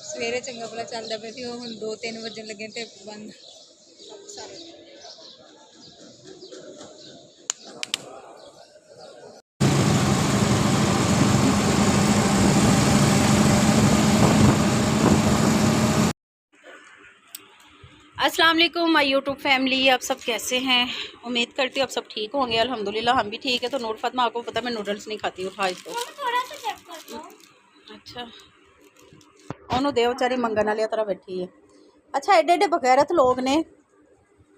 ਸਵੇਰੇ ਚੰਗਾ ਭਲਾ ਚੱਲਦਾ ਪਿਆ ਸੀ, ਉਹ ਹੁਣ 2-3 ਵਜਣ ਲੱਗੇ ਤੇ ਬੰਦ ਸਾਰੇ। अस्सलाम वालेकुम माय यूट्यूब फैमिली, आप सब कैसे हैं? उम्मीद करती हूँ आप सब ठीक होंगे। अल्हम्दुलिल्लाह हम भी ठीक है। तो नूर फतमा, आपको पता मैं नूडल्स नहीं खाती हूँ, आज तो अच्छा ਉਹਨੂੰ ਦੇ ਵਿਚਾਰੀ ਮੰਗਣ ਵਾਲੀ ਤਰ੍ਹਾਂ ਬੈਠੀ ਹੈ। ਅੱਛਾ ਐਡੇ ਐਡੇ ਬਗੈਰਤ ਲੋਕ ਨੇ,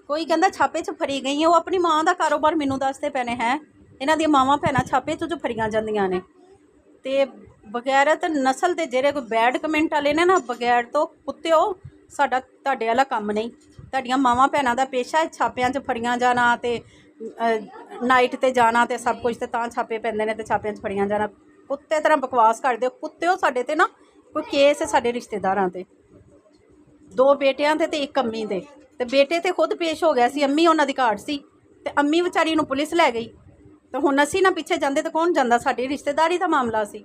ਕੋਈ ਕਹਿੰਦਾ ਛਾਪੇ 'ਚ ਫੜੀ ਗਈ ਹੈ, ਉਹ ਆਪਣੀ ਮਾਂ ਦਾ ਕਾਰੋਬਾਰ ਮੈਨੂੰ ਦੱਸਦੇ ਪੈਣੇ ਹੈ। ਇਹਨਾਂ ਦੀਆਂ ਮਾਵਾਂ ਭੈਣਾਂ ਛਾਪੇ 'ਚ ਜੋ ਫੜੀਆਂ ਜਾਂਦੀਆਂ ਨੇ। ਤੇ ਬਗੈਰਤ ਨਸਲ ਦੇ ਜਿਹੜੇ ਕੋਈ ਬੈਡ ਕਮੈਂਟ ਵਾਲੇ ਨੇ ਨਾ, ਬਗੈਰ ਤੋਂ ਕੁੱਤਿਓ, ਸਾਡਾ ਤੁਹਾਡੇ ਵਾਲਾ ਕੰਮ ਨਹੀਂ। ਤੁਹਾਡੀਆਂ ਮਾਵਾਂ ਭੈਣਾਂ ਦਾ ਪੇਸ਼ਾ ਹੈ ਛਾਪਿਆਂ 'ਚ ਫੜੀਆਂ ਜਾਣਾ ਤੇ ਨਾਈਟ ਤੇ ਜਾਣਾ ਤੇ ਸਭ ਕੁਝ, ਤੇ ਤਾਂ ਛਾਪੇ ਪੈਂਦੇ ਨੇ ਤੇ ਛਾਪਿਆਂ 'ਚ ਫੜੀਆਂ ਜਾਣਾ। ਕੁੱਤੇ ਤਰ੍ਹਾਂ ਬਕਵਾਸ ਕਰਦੇ ਹੋ ਕੁੱਤਿਓ। ਸਾਡੇ ਤੇ ਨਾ ਕੋਈ ਕੇਸ ਹੈ ਸਾਡੇ ਰਿਸ਼ਤੇਦਾਰਾਂ ਤੇ, 2 ਬੇਟਿਆਂ ਤੇ 1 ਅੰਮੀ ਦੇ, ਤੇ ਬੇਟੇ ਤੇ ਖੁਦ ਪੇਸ਼ ਹੋ ਗਿਆ ਸੀ, ਅੰਮੀ ਉਹਨਾਂ ਦੀ ਘਾਟ ਸੀ ਤੇ ਅੰਮੀ ਵਿਚਾਰੀ ਨੂੰ ਪੁਲਿਸ ਲੈ ਗਈ। ਤੇ ਹੁਣ ਅਸੀਂ ਨਾ ਪਿੱਛੇ ਜਾਂਦੇ ਤੇ ਕੌਣ ਜਾਂਦਾ? ਸਾਡੀ ਰਿਸ਼ਤੇਦਾਰੀ ਦਾ ਮਾਮਲਾ ਸੀ।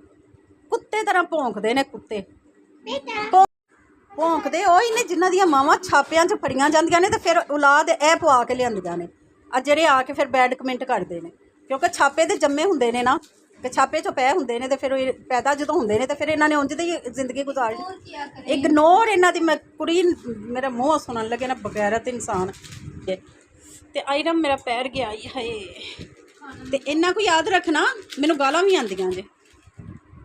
ਕੁੱਤੇ ਤਰ੍ਹਾਂ ਭੌਂਕਦੇ ਨੇ ਕੁੱਤੇ, ਭੌਂਕਦੇ ਉਹ ਹੀ ਨੇ ਜਿਨ੍ਹਾਂ ਦੀਆਂ ਮਾਵਾਂ ਛਾਪਿਆਂ 'ਚ ਫੜੀਆਂ ਜਾਂਦੀਆਂ ਨੇ ਤੇ ਫਿਰ ਔਲਾਦ ਇਹ ਪਵਾ ਕੇ ਲਿਆਂਦੀਆਂ ਨੇ। ਆ ਜਿਹੜੇ ਆ ਕੇ ਫਿਰ ਬੈਡ ਕਮੈਂਟ ਕਰਦੇ ਨੇ, ਕਿਉਂਕਿ ਛਾਪੇ ਦੇ ਜੰਮੇ ਹੁੰਦੇ ਨੇ ਨਾ, ਤੇ ਛਾਪੇ 'ਚੋਂ ਪਏ ਹੁੰਦੇ ਨੇ, ਤੇ ਫਿਰ ਪੈਦਾ ਜਦੋਂ ਹੁੰਦੇ ਨੇ ਤੇ ਫਿਰ ਇਹਨਾਂ ਨੇ ਉਂਝ ਦੀ ਜ਼ਿੰਦਗੀ ਗੁਜ਼ਾਰਨੀ। ਇਗਨੋਰ ਇਹਨਾਂ ਦੀ। ਮੈਂ ਕੁੜੀ ਮੇਰਾ ਮੂੰਹ ਸੁਣਨ ਲੱਗੇ ਨਾ, ਬਗੈਰਤ ਇਨਸਾਨ। ਤੇ ਆਇਰਮ ਮੇਰਾ ਪੈਰ ਗਿਆ ਹਾਏ। ਤੇ ਇਹਨਾਂ को याद रखना, मैनू गालां भी आंदियां जे,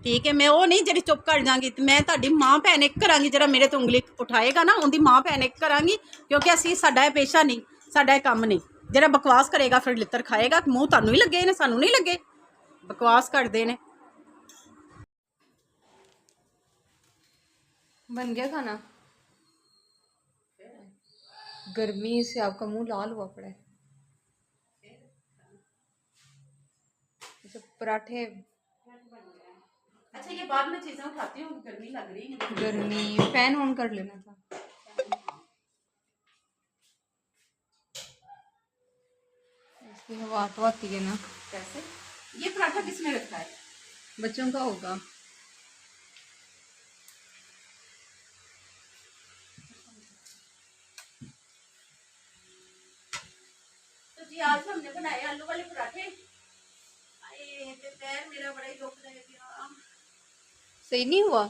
ठीक है? मैं वो नहीं जी चुप कर जाँगी। मैं ताड़ी माँ भैन एक करांगी, जरा मेरे तो उंगली उठाएगा ना, उनकी माँ भैन एक करांगी, क्योंकि असी साडा पेशा नहीं, साडा काम नहीं। जरा बकवास करेगा फिर लित्तर खाएगा। मूँह तुहानूं ही लगे ने, सानूं नहीं लगे। बकवास करते हैं। बन गया खाना? गर्मी से आपका मुंह लाल हुआ पड़ा है। अच्छा पराठे। अच्छा ये बाद में चीज़ें उठाती हूँ, गर्मी लग रही है। गर्मी, फैन ऑन कर लेना था। इसकी हवा तो आती है ना। कैसे? ये पराठा किसने रखा है? बच्चों का होगा। तो जी आज हमने बनाए आलू वाले पराठे। पैर मेरा बड़ा ही दुख रहा है। सही नहीं हुआ?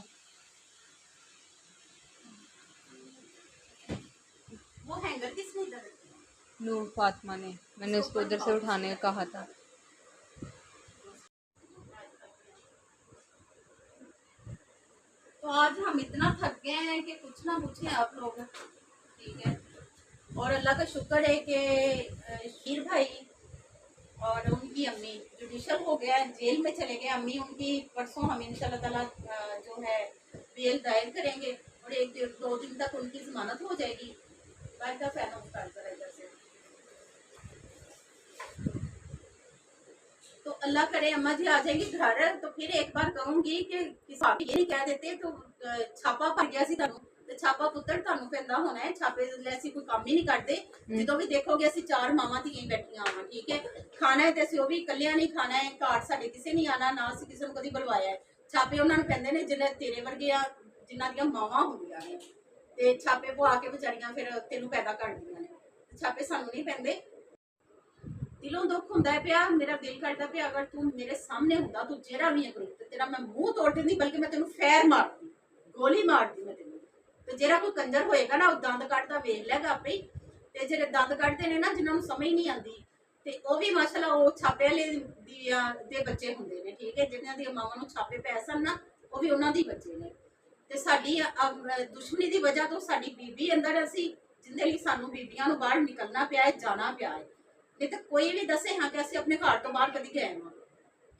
वो हैंगर किसने इधर रखा? नूर फातिमा ने, मैंने उसको उधर से उठाने का कहा था। तो आज हम इतना थक गए हैं कि कुछ ना पूछें आप लोग, ठीक है? और अल्लाह का शुक्र है कि शीर भाई और उनकी अम्मी जुडिशल हो गया है, जेल में चले गए अम्मी उनकी। परसों हम इंशाल्लाह ताला जो है बेल दायर करेंगे और 1-2 दिन तक उनकी जमानत हो जाएगी। बाहर का फैन ऑफ कर जरा इधर से। तो अल्लाह करे अम्मा जी आ जाएंगी घर, तो फिर एक बार कहूँगी कि किसी ये नहीं कह देते तो छापा भर गया सी तुहानू, ते छापा पुत्तर तुहानू पैंदा होना है। छापे असीं कोई काम ही नहीं करते। जो भी देखोगे असीं 4 मावां धीआं बैठियां आवां, ठीक है? खाना है तो असीं वो भी कल्लियां नहीं खाना है, घर साडे किसी नहीं आना, ना असीं किसी नूं कदी बुलवाया है। छापे उन्हां नूं पैंदे ने जिन्ने तेरे वर्गियां जिन्हां दियां मावां हुंदियां ने, ते छापे पवा के बेचारियां फिर तैनूं पैदा करदियां ने। छापे सानूं नहीं पैंदे। दिलों दुख होंदा है पिया, मेरा दिल करता पिया अगर तू मेरे सामने होंदा, तू जेरा भी है कोई, तो तेरा मैं मुंह तोड़ देंदी, बल्कि मैं तेनू फैर मारदी, गोली मारदी मैं तेनू। तो जेरा कोई कंजर होएगा ना, वो दंद कटदा वेख लेगा आपे ही। ते जेरे दंद कटदे ने ना, जिन्हां नूं समझ नहीं आंदी, ते वो भी माशाअल्लाह वो छापे वाले दे बच्चे हुंदे ने, ठीक है? जिन्हां दी मावां नूं छापे पै सन ना, वो भी उन्हां दी बच्चे ने। ते साडी दुश्मनी दी वजह तो साडी बीबी अंदर असी, जिंदे लई सानू बीबियां नूं बाहर निकलना पिया है, जाना पिया है। नहीं तो कोई भी दसे हाँ कि असीं अपने घर तो बाहर कदी गए हां,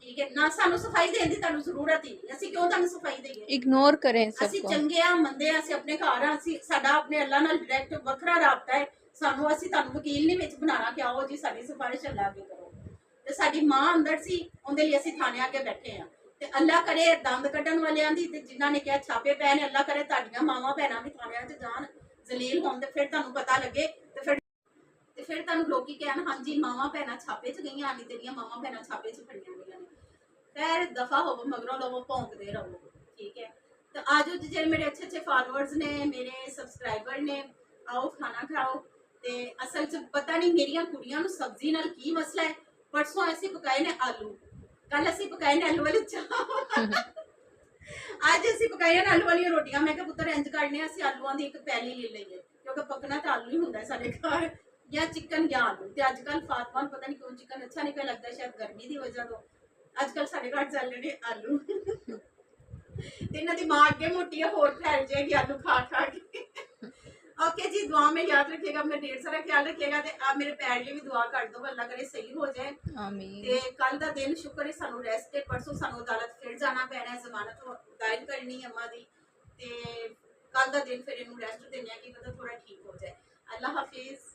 ठीक है? ना सानू सफाई देने की तुहानू जरूरत ही नहीं, असीं क्यों तुहानू सफाई देईए? इग्नोर करें असीं सबको। चंगे आ, मंदे आ, असीं अपने घर आ, असीं साडा अपने अल्लाह नाल डायरैक्ट वखरा राबता है। सानू असीं तुहानू वकील नहीं विच बनाना कि आओ जी साडी सिफारिश अल्लाह अगे करो। ते साडी मां अंदर सी, उहदे लई असीं थाने अगे बैठे हां। ते अल्लाह करे दंद कड्ढण वालियां दी, ते जिन्हां ने कहा छापे पै ने, अल्लाह करे तुहाडीआं मावां भैणां भी थाणिਆਂ 'ਚ जान, जलील होण, ते फिर तुहानू पता लगे। ते फिर तुहानू लोकी कहन हाँ जी मावां भैणां छापे 'च गईयां, नहीं तेरियां मावां भैणां छापे 'च फड़ियां गईयां ने। खैर दफा होवो, मगरों लवो, भौंकदे रहो। ठीक है। तो आज ਜਿਹੜੇ ਮੇਰੇ ਅੱਛੇ ਅੱਛੇ ਫਾਲੋਅਰਸ ਨੇ, ਮੇਰੇ ਸਬਸਕ੍ਰਾਈਬਰ ਨੇ, ਆਓ ਖਾਣਾ ਖਾਓ। ਤੇ ਅਸਲ 'ਚ ਪਤਾ ਨਹੀਂ ਮੇਰੀਆਂ ਕੁੜੀਆਂ ਨੂੰ ਸਬਜ਼ੀ ਨਾਲ ਕੀ ਮਸਲਾ ਹੈ। ਪਰਸੋਂ ਅਸੀਂ ਪਕਾਏ ਨੇ ਆਲੂ, ਕੱਲ ਅਸੀਂ ਪਕਾਏ ਨੇ ਆਲੂ ਵਾਲੇ ਚਾਵਲ, ਅੱਜ ਅਸੀਂ ਪਕਾਈਆਂ ਨੇ ਆਲੂ ਵਾਲੀਆਂ ਰੋਟੀਆਂ। ਮੈਂ ਕਿਹਾ ਪੁੱਤਰ ਇੰਜ ਕਰਨੇ ਆ, ਅਸੀਂ ਆਲੂਆਂ ਦੀ ਇੱਕ ਪੈਲੀ ਲੈ ਲਈਏ, ਕਿਉਂਕਿ ਪਕਣਾ ਤਾਂ ਆਲੂ ਹੀ ਹੁੰਦਾ ਹੈ ਸਾਡੇ ਘਰ, ਜਾਂ ਚਿਕਨ ਜਾਂ ਆਲੂ। ਤੇ ਅੱਜ ਕੱਲ ਫਾਤਮਾ ਨੂੰ ਪਤਾ ਨਹੀਂ ਕਿਉਂ ਚਿਕਨ ਅੱਛਾ ਨਹੀਂ ਪਿਆ ਲੱਗਦਾ, ਸ਼ਾਇਦ ਗਰਮੀ ਦੀ ਵਜ੍ਹਾ ਤੋਂ ਅੱਜ ਕੱਲ ਸਾਡੇ ਘਰ ਚੱਲ ਰਹੇ ਨੇ ਆਲੂ। ਤੇ ਇਹਨਾਂ ਦੀ ਮਾਂ ਅੱਗੇ ਮੋਟੀ ਹੈ, ਹੋਰ ਫੈਲ ਜਾਏਗੀ ਆਲੂ ਖਾ ਖਾ ਕੇ। ओके जी, दुआ में याद रखिएगा, अपना ढेर सारा ख्याल रखिएगा। ते आप मेरे पैर लिए भी दुआ कर दो, अल्लाह करे सही हो जाए। आमीन। ते कल दा दिन शुक्र है सानू रेस्ट है, परसों सानू अदालत फिर जाना पैना है, जमानत दायर करनी है अम्मा दी। ते कल दा दिन फिर इनू रेस्ट देने की पता थोड़ा ठीक हो जाए। अल्लाह हाफिज।